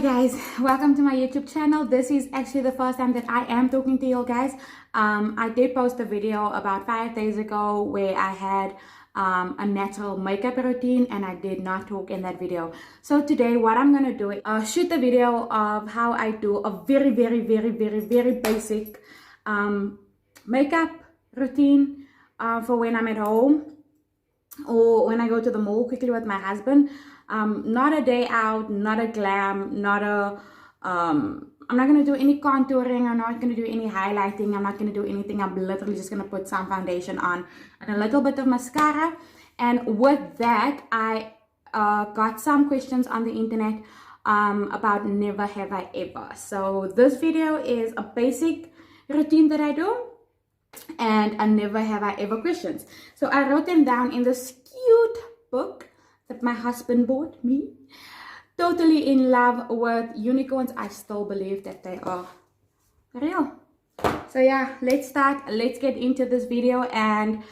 Hi guys, welcome to my YouTube channel. This is actually the first time that I am talking to you guys. I did post a video about 5 days ago where I had a natural makeup routine and I did not talk in that video. So today what I'm gonna do is shoot the video of how I do a very basic makeup routine for when I'm at home or when I go to the mall quickly with my husband. Not a day out, not a glam, not a I'm not going to do any contouring, I'm not going to do any highlighting, I'm not going to do anything. I'm literally just going to put some foundation on and a little bit of mascara. And with that, I got some questions on the internet about never have I ever. So this video is a basic routine that I do and a never have I ever questions. So I wrote them down in this cute book that my husband bought me. Totally in love with unicorns. I still believe that they are real. So yeah, let's start. Let's get into this video. And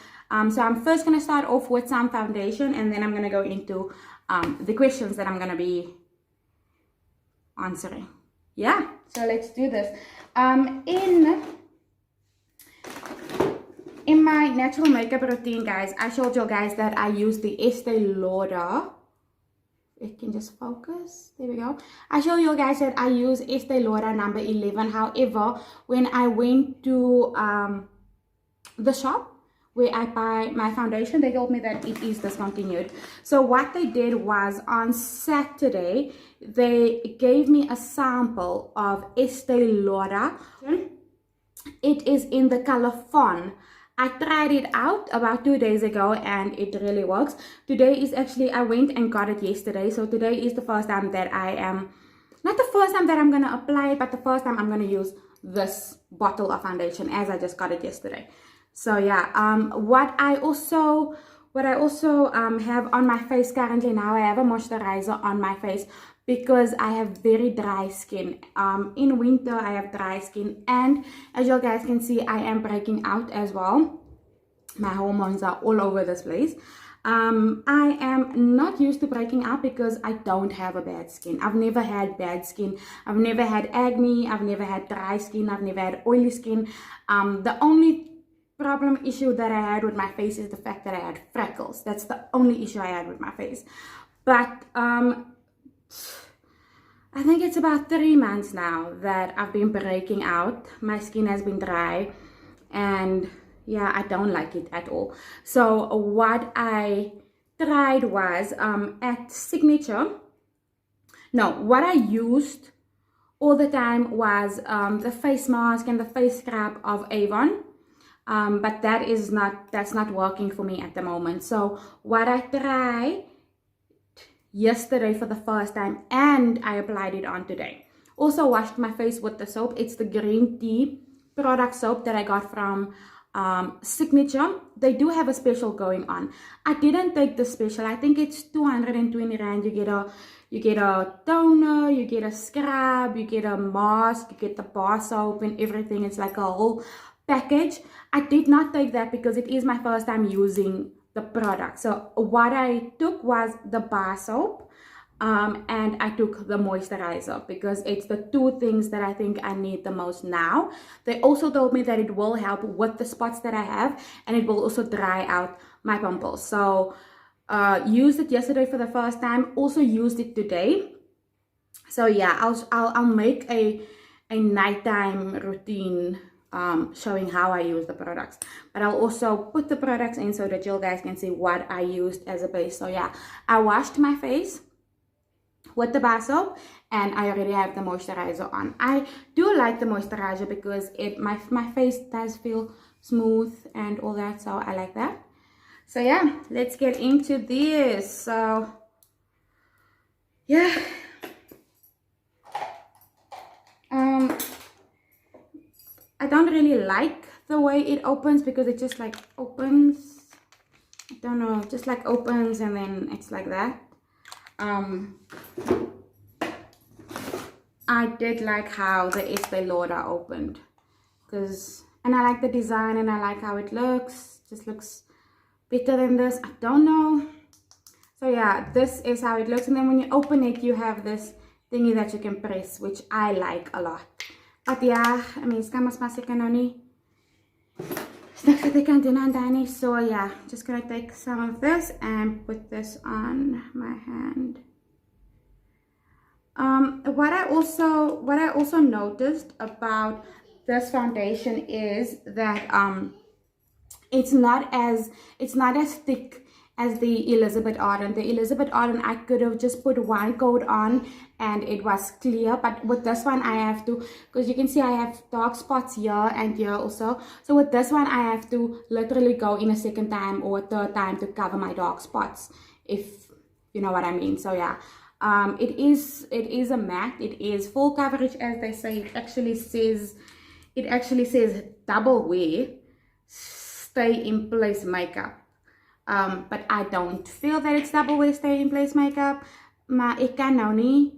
so I'm first going to start off with some foundation, and then I'm going to go into the questions that I'm going to be answering. Yeah, so let's do this. In my natural makeup routine, guys, I showed you guys that I use the Estee Lauder. It can just focus. There we go. I showed you guys that I use Estee Lauder number 11. However, when I went to the shop where I buy my foundation, they told me that it is discontinued. So what they did was on Saturday, they gave me a sample of Estee Lauder. It is in the color Fawn. I tried it out about 2 days ago and it really works. Today is actually, I went and got it yesterday. So today is the first time that I am, not the first time that I'm going to apply it, but the first time I'm going to use this bottle of foundation as I just got it yesterday. So yeah, what I also have on my face currently now, I have a moisturizer on my face because I have very dry skin. In winter I have dry skin, and as you guys can see, I am breaking out as well. My hormones are all over this place. I am not used to breaking out because I don't have a bad skin. I've never had bad skin. I've never had acne. I've never had dry skin. I've never had oily skin. The only issue that I had with my face is the fact that I had freckles. That's the only issue I had with my face. But I think it's about 3 months now that I've been breaking out. My skin has been dry and yeah, I don't like it at all. So what I tried was at Signature, no, what I used all the time was the face mask and the face scrub of Avon. But that's not working for me at the moment. So what I tried yesterday for the first time, and I applied it on today. Also washed my face with the soap. It's the green tea product soap that I got from Signature. They do have a special going on. I didn't take the special. I think it's 220 rand. You get a toner, you get a scrub, you get a mask, you get the bar soap and everything. It's like a whole package. I did not take that because it is my first time using the product. So what I took was the bar soap and I took the moisturizer because it's the two things that I think I need the most now. They also told me that it will help with the spots that I have and it will also dry out my pimples. So used it yesterday for the first time, also used it today. So yeah, I'll make a nighttime routine showing how I use the products, but I'll also put the products in so that you guys can see what I used as a base. So yeah, I washed my face with the bar soap and I already have the moisturizer on. I do like the moisturizer because my face does feel smooth and all that, so I like that. So yeah, let's get into this. So yeah, I don't really like the way it opens because it just like opens. I don't know, just like opens and then it's like that. I did like how the Estee Lauder opened and I like the design and I like how it looks. Just looks better than this. I don't know. So yeah, this is how it looks, and then when you open it, you have this thingy that you can press, which I like a lot. But yeah, I mean, it's kind of seker nou nie. Niks wat ek kan doen aan daai nie. So yeah, just gonna take some of this and put this on my hand. What I also noticed about this foundation is that it's not as thick as the Elizabeth Arden. The Elizabeth Arden, I could have just put one coat on and it was clear, but with this one I have to, because you can see I have dark spots here and here also. So with this one I have to literally go in a second time or a third time to cover my dark spots, if you know what I mean. So yeah, it is a matte. It is full coverage, as they say. It actually says double wear, stay in place makeup. But I don't feel that it's double wear stay in place makeup. Maar ek kan nou nie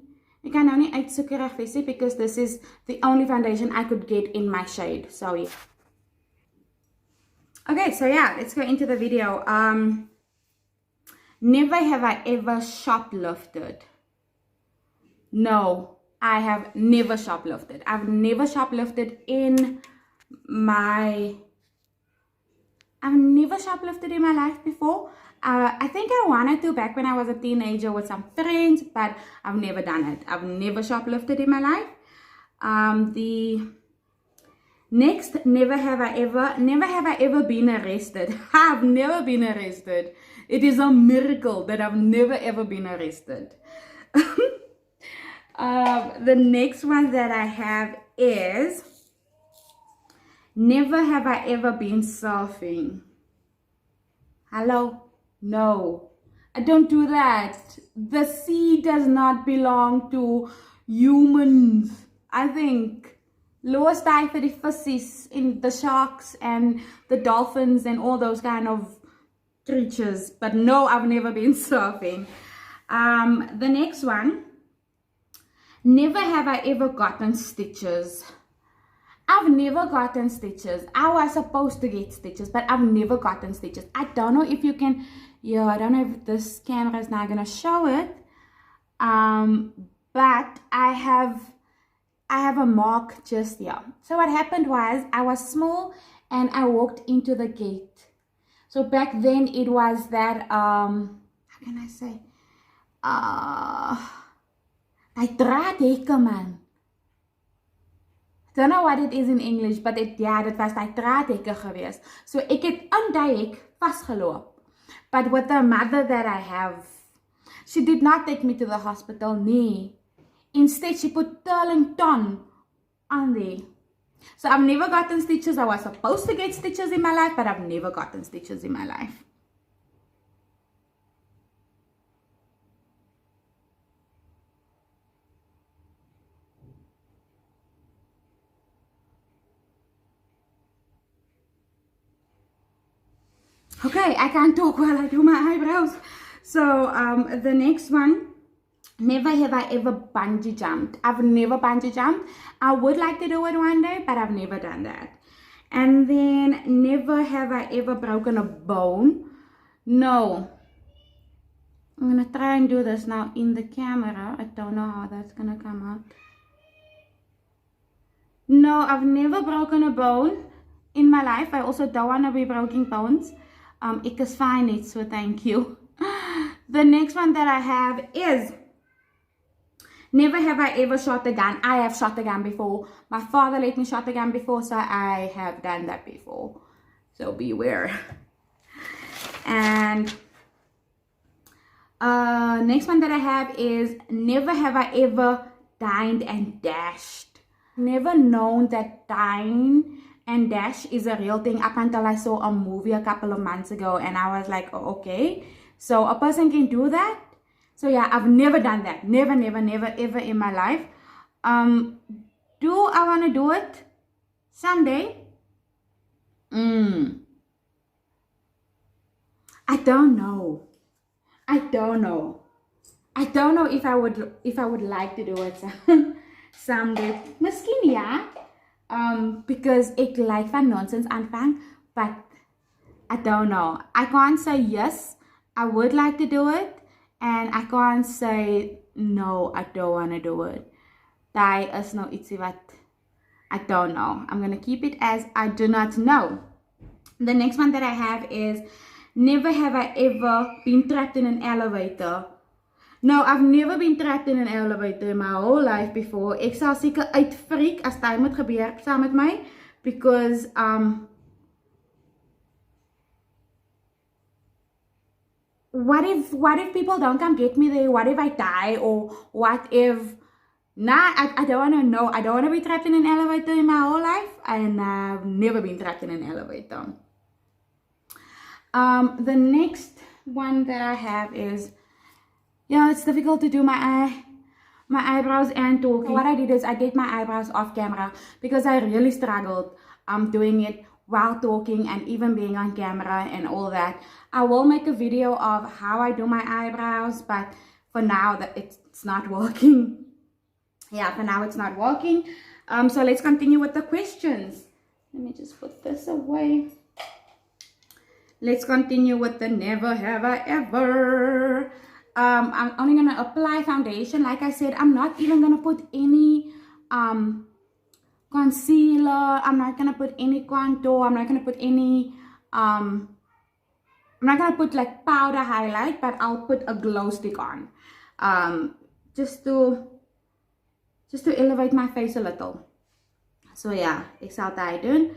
uitsoek regtig, because this is the only foundation I could get in my shade. So yeah. Okay, so yeah, let's go into the video. Never have I ever shoplifted. No, I have never shoplifted. I've never shoplifted in my life before. I think I wanted to back when I was a teenager with some friends, but I've never done it. I've never shoplifted in my life. The next, never have I ever been arrested. I've never been arrested. It is a miracle that I've never ever been arrested. The next one that I have is, never have I ever been surfing. Hello? No, I don't do that. The sea does not belong to humans. I think lowest die for the fishes in the sharks and the dolphins and all those kind of creatures. But no, I've never been surfing. The next one, never have I ever gotten stitches. I've never gotten stitches. I was supposed to get stitches, but I've never gotten stitches. I don't know if you can, yeah, I don't know if this camera is not gonna show it. But I have a mark just here. So what happened was, I was small and I walked into the gate. So back then it was that how can I say? I draadhekke man. I don't know what it is in English, but dit was die draadhekke gewees. So ek het aan die hek vasgeloop. But with the mother that I have, she did not take me to the hospital, nee. Instead, she put Turlington on there. So I've never gotten stitches. I was supposed to get stitches in my life, but I've never gotten stitches in my life. Okay, I can't talk while I do my eyebrows. So the next one, never have I ever bungee jumped. I've never bungee jumped. I would like to do it one day, but I've never done that. And then never have I ever broken a bone. No. I'm gonna try and do this now in the camera. I don't know how that's gonna come out. No, I've never broken a bone in my life. I also don't want to be breaking bones. Ek is fine, so thank you. The next one that I have is, never have I ever shot a gun. I have shot a gun before. My father let me shot a gun before, so I have done that before. So beware. And next one that I have is, never have I ever dined and dashed. Never known that dine and dash is a real thing up until I saw a movie a couple of months ago, and I was like, oh, okay, so a person can do that. So yeah, I've never done that. Never, never, never, ever in my life. Do I want to do it someday? I don't know. I don't know if I would like to do it someday. Miskien ja. Because ek like van nonsense aanvang, but I don't know. I can't say yes, I would like to do it, and I can't say no, I don't want to do it. That is no ietsie wat I don't know. I'm going to keep it as I do not know. The next one that I have is, never have I ever been trapped in an elevator. No, I've never been trapped in an elevator in my whole life before. Ek sal seker uitfreak as dit moet gebeur saam met my, because what if people don't come get me there? What if I die? Or what if... Nah, I don't want to know. I don't want to be trapped in an elevator in my whole life. And I've never been trapped in an elevator. The next one that I have is, yeah, it's difficult to do my eyebrows and talking. So what I did is I did my eyebrows off camera because I really struggled doing it while talking and even being on camera and all that. I will make a video of how I do my eyebrows, but for now that it's not working. Yeah, for now it's not working. So let's continue with the questions. Let me just put this away. Let's continue with the never have I ever. I'm only going to apply foundation. Like I said, I'm not even going to put any concealer. I'm not going to put any contour. I'm not going to put any... I'm not going to put like powder highlight, but I'll put a glow stick on. Just to elevate my face a little. So yeah, ek sal dit doen.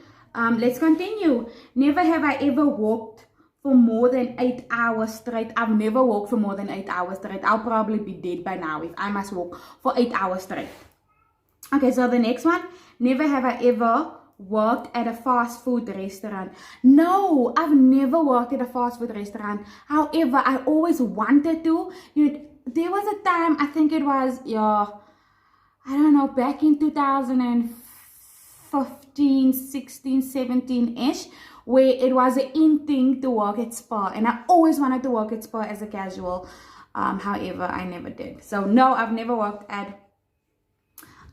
Let's continue. Never have I ever walked for more than 8 hours straight. I've never walked for more than 8 hours straight. I'll probably be dead by now if I must walk for 8 hours straight. Okay, so the next one. Never have I ever worked at a fast food restaurant. No, I've never worked at a fast food restaurant. However, I always wanted to. There was a time, I think it was, yeah, I don't know, back in 2015, 16, 17-ish, where it was an in thing to work at Spa. And I always wanted to work at Spa as a casual. However, I never did. So no, I've never worked at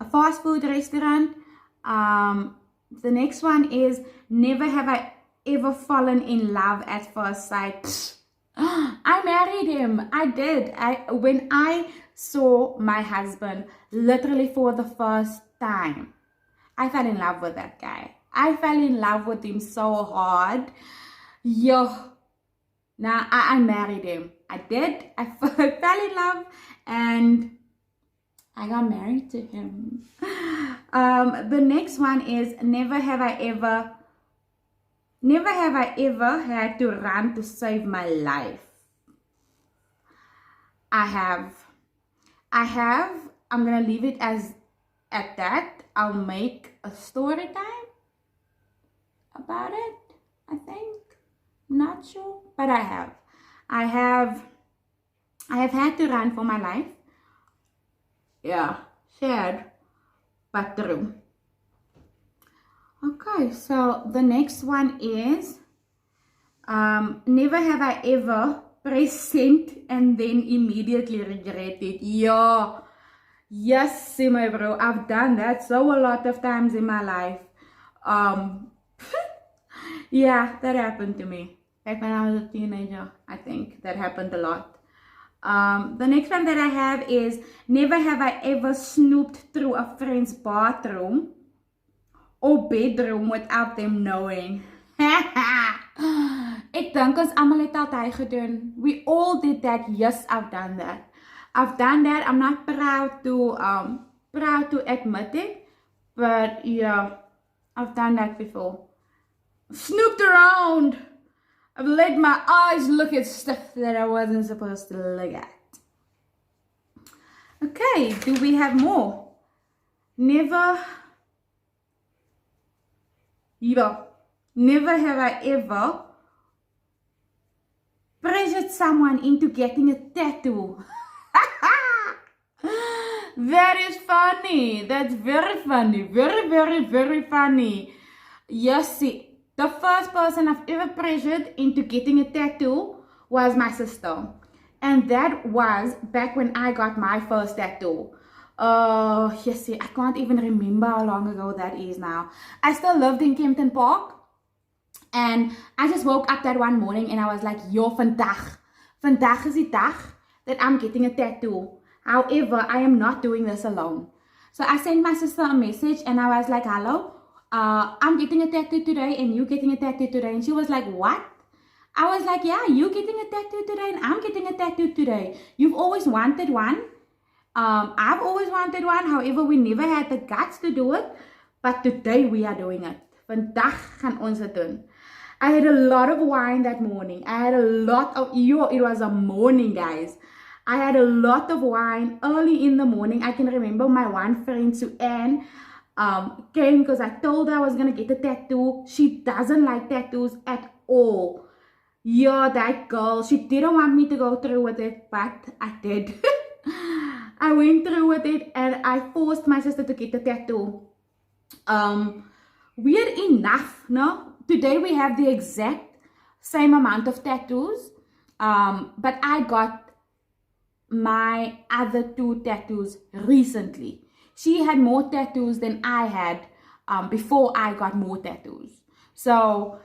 a fast food restaurant. The next one is, never have I ever fallen in love at first sight. I married him. I did. When I saw my husband literally for the first time, I fell in love with that guy. I fell in love with him so hard. Yo. Now I married him. I did. I fell in love and I got married to him. The next one is, never have I ever had to run to save my life. I have. I'm gonna leave it at that. I'll make a story time about it, I think. I'm not sure, but I have. I have had to run for my life. Yeah, sad, but true. Okay, so the next one is, never have I ever pressed send and then immediately regret it. Yeah, yes, my bro, I've done that so a lot of times in my life. Yeah, that happened to me. Back when I was a teenager, I think that happened a lot. The next one that I have is, never have I ever snooped through a friend's bathroom or bedroom without them knowing. Ek dink ons almal het al daai gedoen. We all did that. Yes, I've done that. I've done that. I'm not proud to admit it, but yeah, I've done that before. Snooped around. I've let my eyes look at stuff that I wasn't supposed to look at. Okay, do we have more? Never have I ever pressured someone into getting a tattoo. That is funny. That's very funny. Very, very, very funny. Yes, see. The first person I've ever pressured into getting a tattoo was my sister. And that was back when I got my first tattoo. Yes, see, I can't even remember how long ago that is now. I still lived in Kempton Park. And I just woke up that one morning and I was like, yo, vandag is die dag that I'm getting a tattoo. However, I am not doing this alone. So I sent my sister a message and I was like, hello, I'm getting a tattoo today and you getting a tattoo today. And she was like, what? I was like, yeah, you getting a tattoo today and I'm getting a tattoo today. You've always wanted one. I've always wanted one. However, we never had the guts to do it. But today we are doing it. Vandag gaan ons dit doen. I had a lot of wine that morning. I had a lot of, it was a morning, guys. I had a lot of wine early in the morning. I can remember my one friend, Sue-Ann, came because I told her I was going to get a tattoo. She doesn't like tattoos at all. Yeah, that girl, she didn't want me to go through with it, but I did. I went through with it and I forced my sister to get a tattoo. Weird enough, no? Today we have the exact same amount of tattoos, but I got my other 2 tattoos recently. She had more tattoos than I had before I got more tattoos. So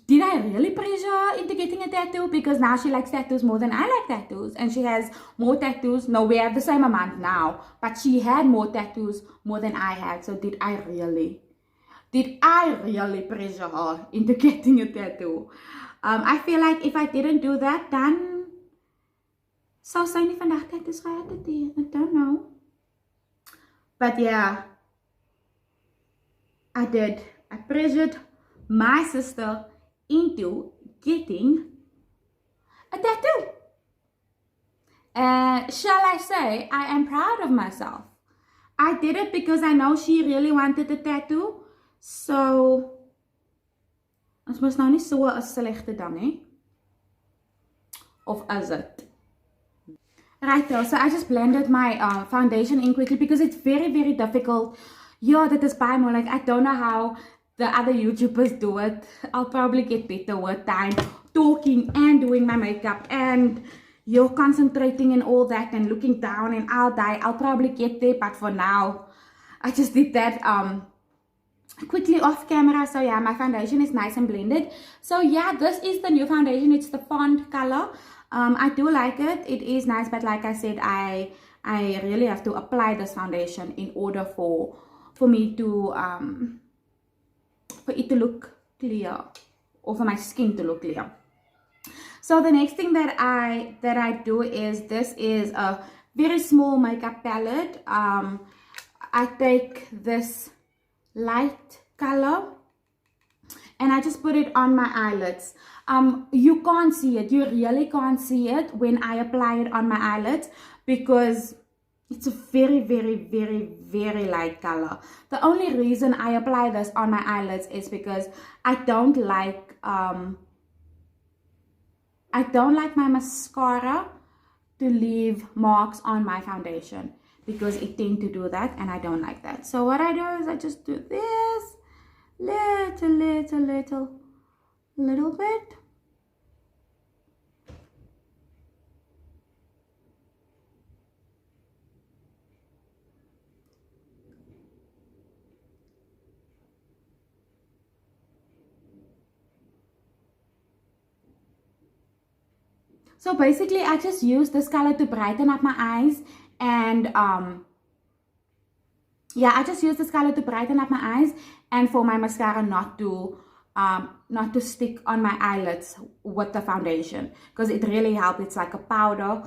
did I really pressure her into getting a tattoo? Because now she likes tattoos more than I like tattoos. And she has more tattoos. No, we have the same amount now. But she had more tattoos more than I had. So did I really pressure her into getting a tattoo? I feel like if I didn't do that, then sou sy nie vandag tattoos gehad het nie. I don't know. But yeah, I did. I pressured my sister into getting a tattoo. Shall I say, I am proud of myself. I did it because I know she really wanted a tattoo. So, ons mos nou nie so 'n slegte ding, hè? Of is it? Right, so I just blended my foundation in quickly because it's very, very difficult. Yeah, that is baie moeilik. I don't know how the other YouTubers do it. I'll probably get better with time talking and doing my makeup and you're concentrating and all that and looking down and I'll probably get there, but for now I just did that quickly off camera. So yeah, my foundation is nice and blended. So yeah, this is the new foundation. It's the font color. I do like it. It is nice, but like I said, I really have to apply this foundation in order for me to for it to look clear, or for my skin to look clear. So the next thing that I do is, this is a very small makeup palette. I take this light color and I just put it on my eyelids. You can't see it. You really can't see it when I apply it on my eyelids because it's a very, very, very, very light color. The only reason I apply this on my eyelids is because I don't like my mascara to leave marks on my foundation because it tends to do that and I don't like that. So what I do is I just do this little bit. So basically I just use this color to brighten up my eyes, and yeah, I just use this color to brighten up my eyes and for my mascara not to stick on my eyelids with the foundation, because it really helps. It's like a powder.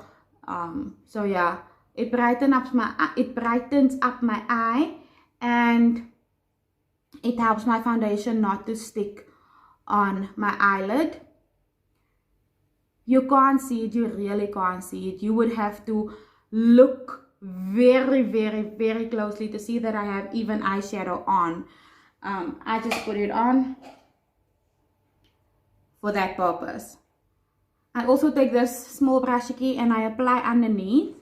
So yeah, it brightens up my eye and it helps my foundation not to stick on my eyelid. You can't see it. You really can't see it. You would have to look very, very, very closely to see that I have even eyeshadow on. I just put it on for that purpose. I also take this small brushy and I apply underneath.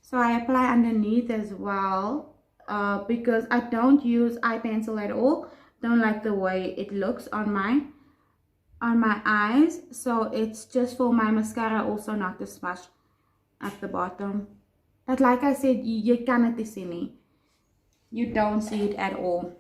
So I apply underneath as well because I don't use eye pencil at all. Don't like the way it looks on my eyes, so it's just for my mascara also not to smash at the bottom. But like I said, you cannot see me. You don't see it at all.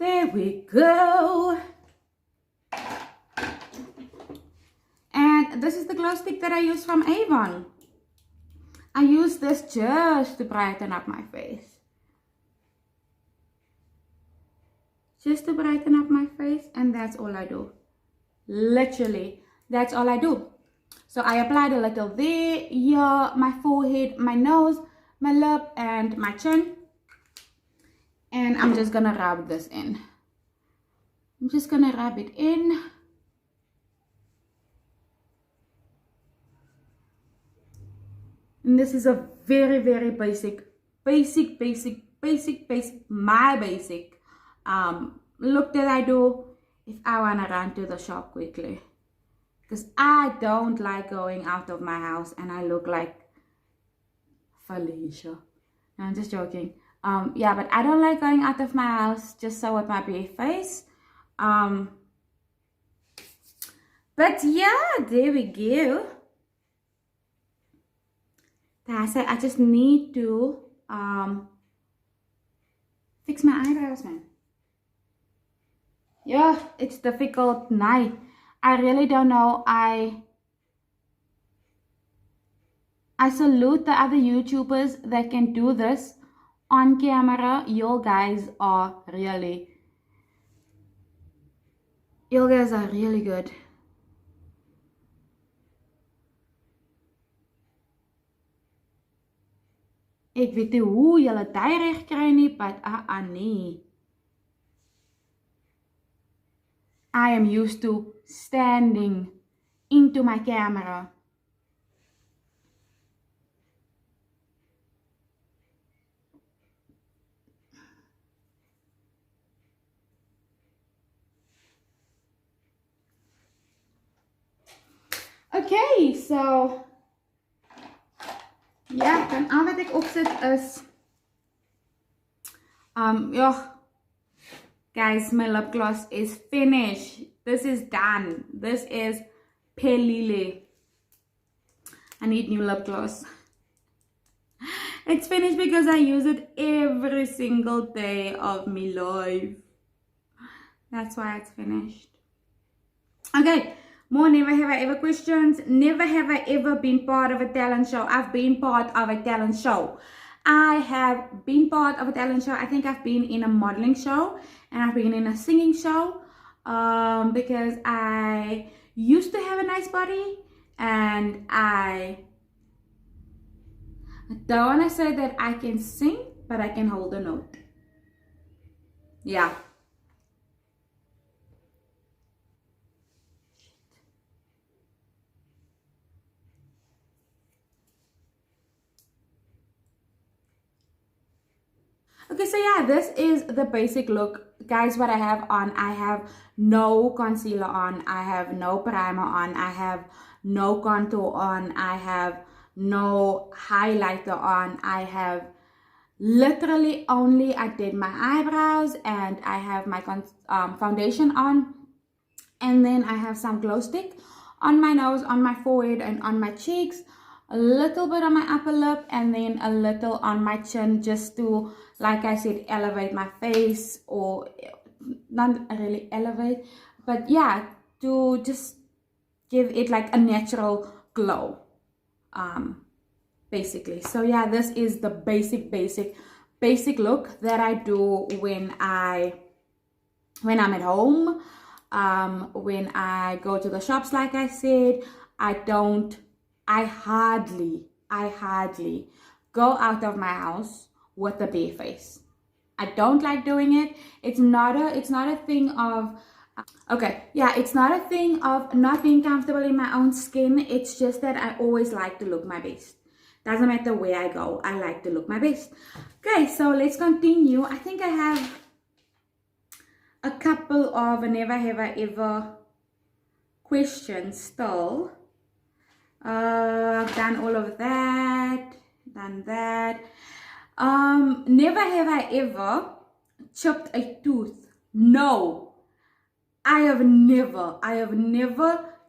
There we go. And this is the glow stick that I use from Avon. I use this just to brighten up my face. Just to brighten up my face, and that's all I do. Literally, that's all I do. So I applied a little there, here, my forehead, my nose, my lip, and my chin. And I'm just gonna rub this in. I'm just gonna rub it in. And this is a very, very basic, my basic look that I do if I wanna run to the shop quickly. Because I don't like going out of my house and I look like Felicia. No, I'm just joking. Yeah, but I don't like going out of my house just so with my bare face. But yeah, there we go. I just need to fix my eyebrows, man. Yeah, it's difficult night. I really don't know. I salute the other YouTubers that can do this on camera. You guys are really good. Ek weet nie hoe julle dit reg kry nie, but nee. I am used to standing into my camera. Okay, so ja, dan al wat ek opsit is ja, guys, my lip gloss is finished. This is done. This is pelile. I need new lip gloss. It's finished because I use it every single day of my life. That's why it's finished. Okay. More never have I ever questions. Never have I ever been part of a talent show. I've been part of a talent show. I have been part of a talent show. I think I've been in a modeling show and I've been in a singing show because I used to have a nice body and I don't want to say that I can sing, but I can hold a note. Yeah. Okay, so yeah, this is the basic look. Guys, what I have on, I have no concealer on, I have no primer on, I have no contour on, I have no highlighter on, I have literally only, I did my eyebrows and I have my foundation on, and then I have some glow stick on my nose, on my forehead, and on my cheeks, a little bit on my upper lip, and then a little on my chin, just to, like I said, elevate my face, or not really elevate, but yeah, to just give it like a natural glow, basically. So yeah, this is the basic look that I do when I'm at home. When I go to the shops, like I said, I hardly go out of my house with a bare face. I don't like doing it. It's not a thing of okay, yeah, it's not a thing of not being comfortable in my own skin. It's just that I always like to look my best. Doesn't matter where I go, I like to look my best. Okay, so let's continue. I think I have a couple of never have I ever questions still. I've done all of that, done that. Never have I ever chipped a tooth. No, I have never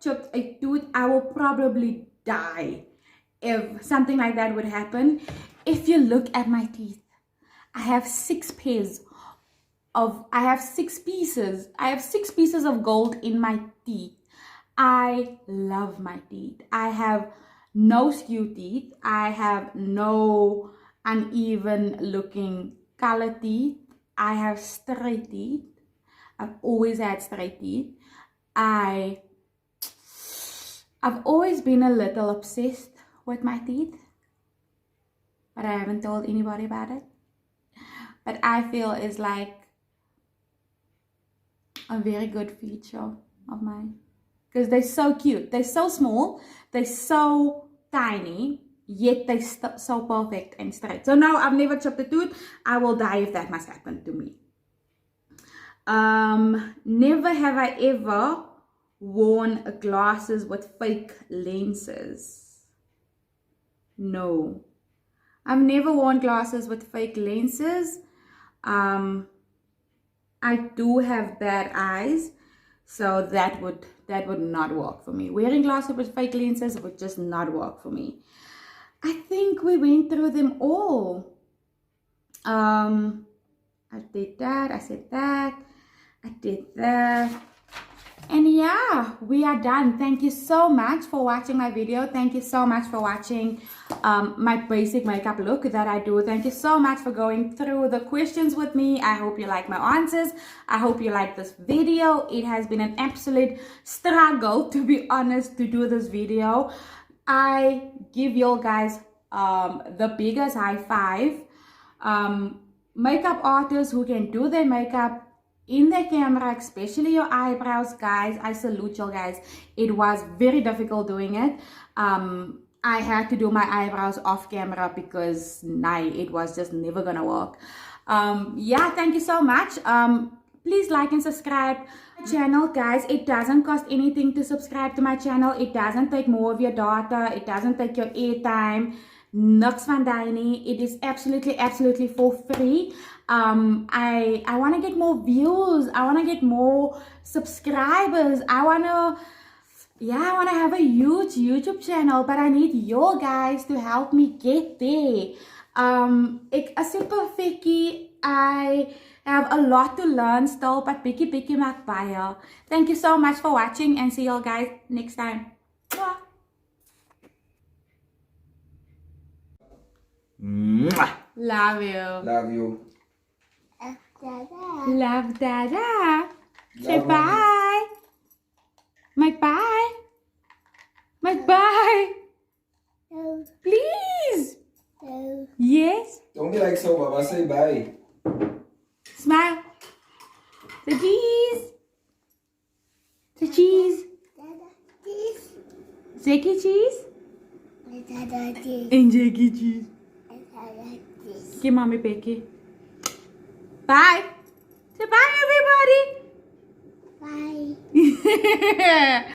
chipped a tooth. I will probably die if something like that would happen. If you look at my teeth, I have 6 pairs I have 6 pieces. I have 6 pieces of gold in my teeth. I love my teeth. I have no skew teeth. I have no uneven looking color teeth. I have straight teeth. I've always had straight teeth. I've always been a little obsessed with my teeth, but I haven't told anybody about it. But I feel it's like a very good feature of mine, because they're so cute. They're so small. They're so tiny, yet they're so perfect and straight. So now I've never chipped a tooth. I will die if that must happen to me. Never have I ever worn glasses with fake lenses. No, I've never worn glasses with fake lenses. I do have bad eyes, so that would not work for me. Wearing glasses with fake lenses would just not work for me. I think we went through them all. I did that, I said that, I did that. And yeah, we are done. Thank you so much for watching my video. Thank you so much for watching my basic makeup look that I do. Thank you so much for going through the questions with me. I hope you like my answers. I hope you like this video. It has been an absolute struggle, to be honest, to do this video. I give you guys the biggest high five. Makeup artists who can do their makeup in the camera, especially your eyebrows, guys, I salute you guys. It was very difficult doing it. I had to do my eyebrows off camera because it was just never gonna work. Yeah, thank you so much. Please like and subscribe to my channel, guys. It doesn't cost anything to subscribe to my channel. It doesn't take more of your data. It doesn't take your airtime. Niks van die nie. It is absolutely for free. I want to get more views. I want to get more subscribers. I want to have a huge YouTube channel, but I need you guys to help me get there. Ek is perfectie. I have a lot to learn still, but bietjie maak baie. Thank you so much for watching, and see you guys next time. Bye. Love you. Love you. Love Dada. Say bye. Mike, bye. Mike, bye. No, Please. no. Yes. Don't be like so, Baba. Say bye. Smile. Say cheese. Say cheese. Dada, this. Jackie cheese. Dada, this. And Jackie cheese. Dada, this. Give mommy Becky. Bye. Say bye, everybody. Bye.